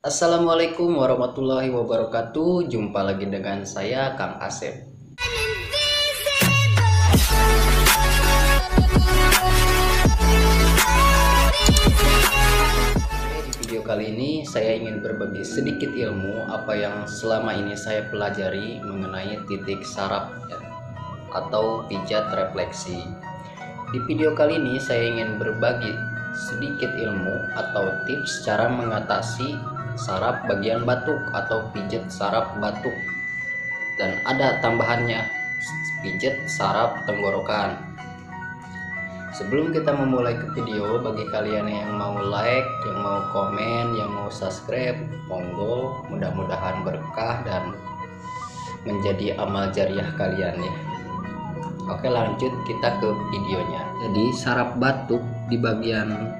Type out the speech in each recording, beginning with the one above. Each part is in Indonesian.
Assalamualaikum warahmatullahi wabarakatuh. Jumpa lagi dengan saya Kang Asep. Di video kali ini saya ingin berbagi sedikit ilmu apa yang selama ini saya pelajari mengenai titik saraf ya, atau pijat refleksi. Di video kali ini saya ingin berbagi sedikit ilmu atau tips cara mengatasi saraf bagian batuk atau pijat saraf batuk, dan ada tambahannya, pijat saraf tenggorokan. Sebelum kita memulai ke video, bagi kalian yang mau like, yang mau komen, yang mau subscribe, monggo, mudah-mudahan berkah dan menjadi amal jariah kalian ya. Oke, lanjut kita ke videonya. Jadi saraf batuk di bagian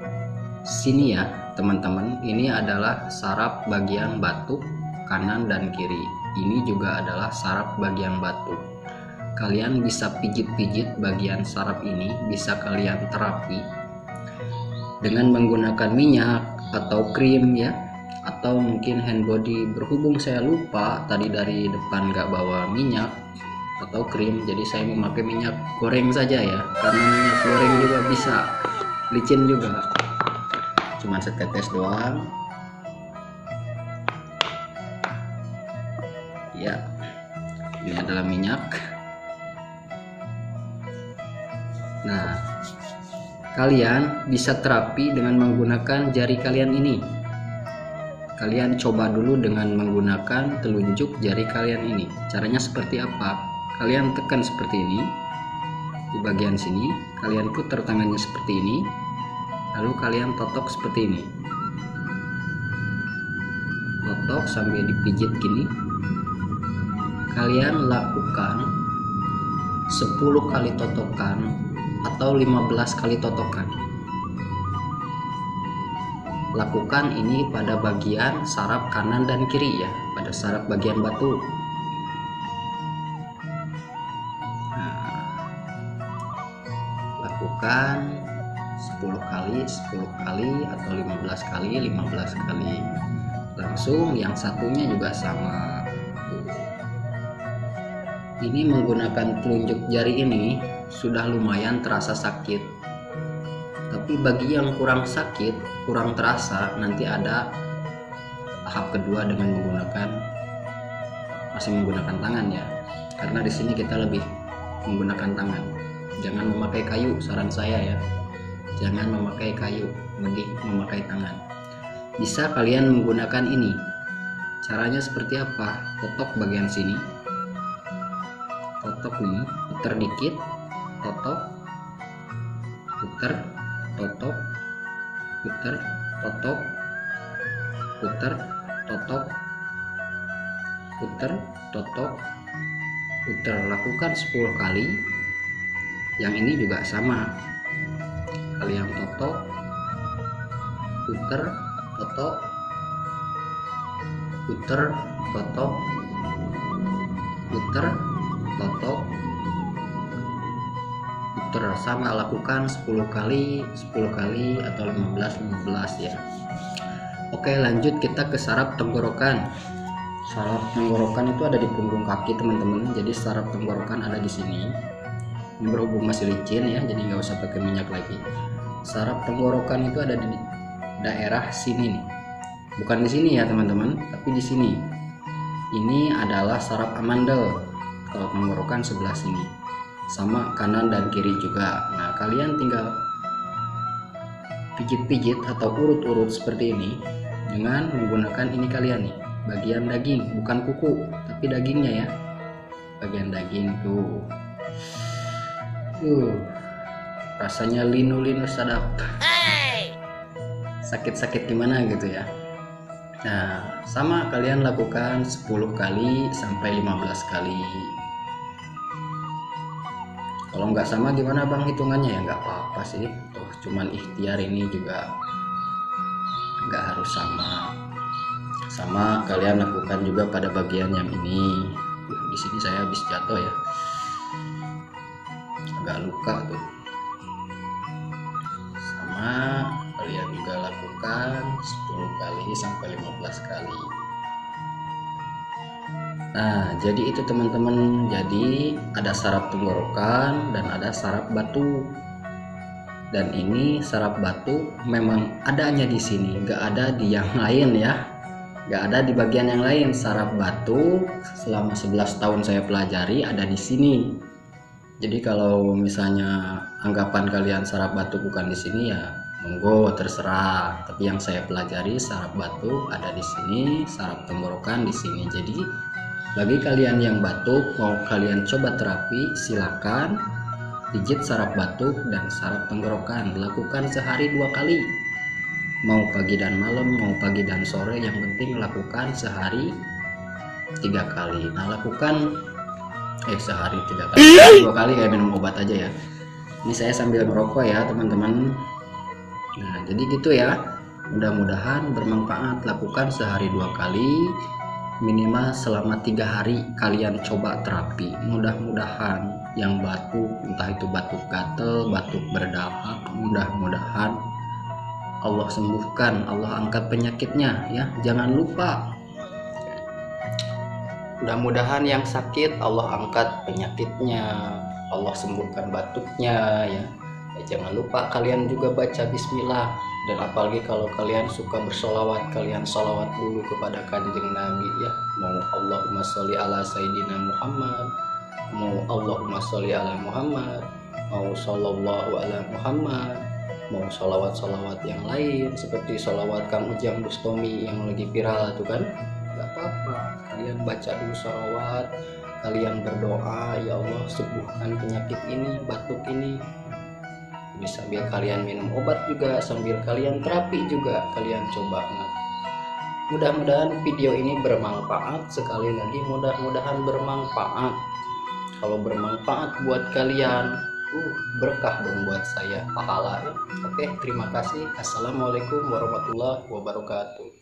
sini ya teman-teman, ini adalah saraf bagian batuk kanan dan kiri. Ini juga adalah saraf bagian batuk. Kalian bisa pijit-pijit bagian saraf ini, bisa kalian terapi dengan menggunakan minyak atau krim ya, atau mungkin hand body. Berhubung saya lupa tadi dari depan nggak bawa minyak atau krim, jadi saya memakai minyak goreng saja ya, karena minyak goreng juga bisa licin juga. Cuman setetes doang ya. Ini adalah minyak. Nah, kalian bisa terapi dengan menggunakan jari kalian ini. Kalian coba dulu dengan menggunakan telunjuk jari kalian ini. Caranya seperti apa? Kalian tekan seperti ini di bagian sini, kalian putar tangannya seperti ini, lalu kalian totok seperti ini. Totok sambil dipijit gini. Kalian lakukan 10 kali totokan atau 15 kali totokan. Lakukan ini pada bagian saraf kanan dan kiri ya, pada saraf bagian batuk. Lakukan 10 kali atau 15 kali. Langsung yang satunya juga sama. Ini menggunakan telunjuk jari ini sudah lumayan terasa sakit. Tapi bagi yang kurang sakit, kurang terasa, nanti ada tahap kedua dengan masih menggunakan tangan ya. Karena di sini kita lebih menggunakan tangan. Jangan memakai kayu, saran saya ya. Jangan memakai kayu, mending memakai tangan. Bisa kalian menggunakan ini. Caranya seperti apa? Totok bagian sini. Totok nih, putar dikit, totok, putar, totok, putar, totok, putar, totok, putar, totok, putar. Lakukan 10 kali. Yang ini juga sama. Kalian totok, putar, totok, putar, totok, putar, totok, putar. Sama, lakukan 10 kali atau 15 ya. Oke, lanjut kita ke saraf tenggorokan. Saraf tenggorokan itu ada di punggung kaki teman-teman. Jadi saraf tenggorokan ada di sini. Ini berhubung masih licin ya, jadi nggak usah pakai minyak lagi. Saraf tenggorokan itu ada di daerah sini nih. Bukan di sini ya teman-teman, tapi di sini. Ini adalah saraf amandel. Kalau tenggorokan sebelah sini, sama kanan dan kiri juga. Nah, kalian tinggal pijit-pijit atau urut-urut seperti ini dengan menggunakan ini kalian nih, bagian daging, bukan kuku tapi dagingnya ya, bagian daging tuh. Rasanya linu-linu sadap. Sakit-sakit gimana gitu ya. Nah, sama kalian lakukan 10 kali sampai 15 kali. Kalau nggak sama gimana bang hitungannya ya? Nggak apa-apa sih, toh cuman ikhtiar, ini juga nggak harus sama kalian lakukan juga pada bagian yang ini. Di sini saya habis jatuh ya, agak luka tuh. Sama kalian juga lakukan 10 kali sampai 15 kali. Nah, jadi itu teman-teman. Jadi ada saraf tenggorokan dan ada saraf batu. Dan ini saraf batu memang adanya di sini, nggak ada di yang lain ya. Nggak ada di bagian yang lain. Saraf batu selama 11 tahun saya pelajari ada di sini. Jadi kalau misalnya anggapan kalian saraf batu bukan di sini ya monggo terserah. Tapi yang saya pelajari saraf batu ada di sini, saraf tenggorokan di sini. Jadi bagi kalian yang batuk mau kalian coba terapi, silakan pijit saraf batuk dan saraf tenggorokan. Lakukan sehari 2 kali. Mau pagi dan malam, mau pagi dan sore, yang penting lakukan sehari 3 kali. Nah, lakukan sehari 3 kali, 2 kali kayak minum obat aja ya. Ini saya sambil merokok ya teman-teman. Nah, jadi gitu ya. Mudah-mudahan bermanfaat. Lakukan sehari 2 kali. Minimal selama 3 hari kalian coba terapi. Mudah-mudahan yang batuk, entah itu batuk gatel, batuk berdahak, mudah-mudahan Allah sembuhkan, Allah angkat penyakitnya ya. Jangan lupa, mudah-mudahan yang sakit Allah angkat penyakitnya, Allah sembuhkan batuknya ya. Jangan lupa kalian juga baca bismillah. Dan apalagi kalau kalian suka bersolawat, kalian solawat dulu kepada kanjeng Nabi ya. Mau Allahumma sholli ala Sayyidina Muhammad, mau Allahumma sholli ala Muhammad, mau sallallahu ala Muhammad, mau solawat-solawat yang lain seperti solawat Kang Ujang Bustami yang lagi viral itu kan. Gak apa-apa, kalian baca dulu solawat, kalian berdoa, ya Allah sembuhkan penyakit ini, batuk ini. Jadi sambil kalian minum obat juga, sambil kalian terapi juga, kalian coba. Mudah-mudahan video ini bermanfaat. Sekali lagi mudah-mudahan bermanfaat. Kalau bermanfaat buat kalian, berkah dong buat saya, pahala ya. Oke, terima kasih. Assalamualaikum warahmatullahi wabarakatuh.